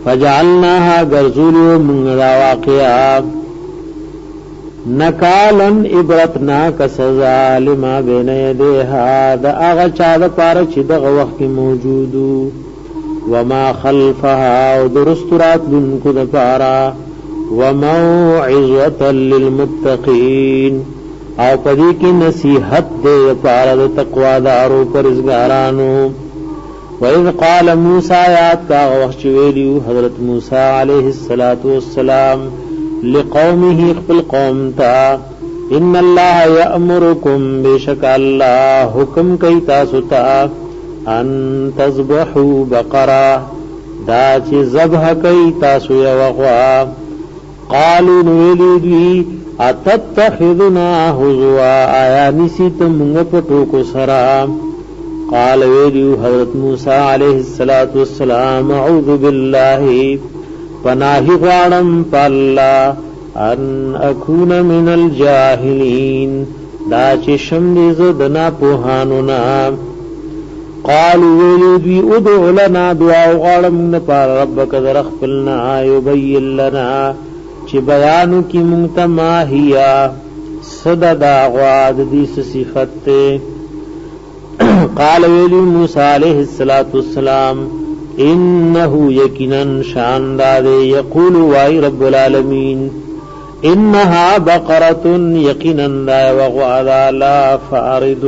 فجعلناها غرزول من واقعا نکالن عبرتنا کسزا لما بین یدیها دا آغا چا دا پارا چی دا وقت موجودو وما خلفها و درسترات دنکو دا پارا وموعظتا للمتقین او پدی کی نصیحت دے پارا دا تقوی دارو پرزگارانو وَإِذْ قَالَ مُوسَى آیات کا وقت ویلیو حضرت موسیٰ علیہ السلام لقومه اخفل قوم تا ان اللہ یأمرکم بشک اللہ حکم کئی تاستا ان تذبحوا بقرہ دا چی ذبح کئی تاسو یوغوا قالوا نویلی دوی اتتخذنا حضوا آیا نسیت منگ پٹوکو سرا قال ویلیو حضرت موسیٰ علیہ السلام اعوذ باللہ پناہی غوارم پاللہ ان اکون من الجاہلین دا چشم دیزدنا پوہانونا قالوا ویلیدوی ادعو لنا دعا غوارم نپار ربک درخفلنا یبین لنا چی بیانو کی منگتا ماہیا صدد آغواد دیس صفت قال ویلی موسیٰ علیہ السلام انہو یقیناً شانداد یقول وائی رب العالمین انہا بقرۃ یقیناً دا وغوادا لا فارد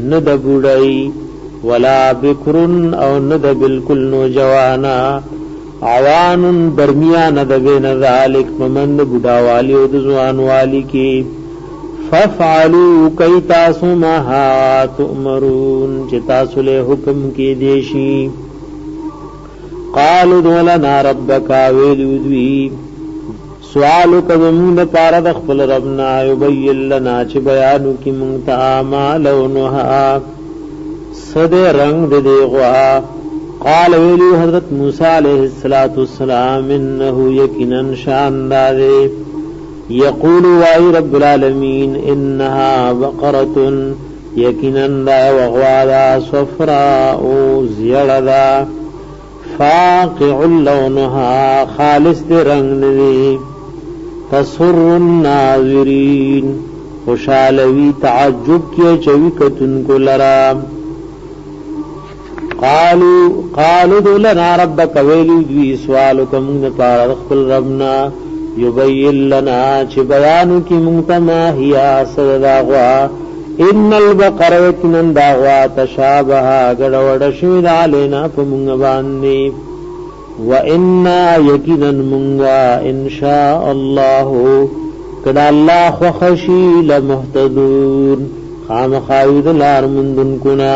ند بوڑائی ولا بکر او ند بالکل نوجوانا عوان برمیان د بین ذالک ممن بوڑاوالی او دزوان والی کی ففعلوا کئی تاسو ماہا تؤمرون چی تاسو لے حکم کی دیشی قالوا دولنا ربکا ویلودوی سوالو کدمون پارد اخبر ربنا یبین لنا چی بیانو کی منگتا ما لونها صد رنگ دے غوا قال ویلو حضرت موسیٰ علیہ السلام انہو یقیناً شاندادے یقول وائی رب العالمین انہا بقرۃ یقیناً دا وغوادا صفراء زیڑدا فاقع لونها خالص دے رنگ دے تسر الناظرین خوشالوی تعجب کیا چوی کتن کو لرام قالوا دولنا ربک ویلی دوی سوالک منگ پارد اخبر ربنا یبین لنا چی بیانو کی منگتا ماہیا صداغوا ان البقر یکنن داغوا تشابہا گڑوڑ شوید علینا پا منگ باندی وَإِنَّا يَكِنًا مُنْغَا إِنْ شَاءَ اللَّهُ کدا اللہ خوخشی لمحتدون خام خاوید لار مندن کنا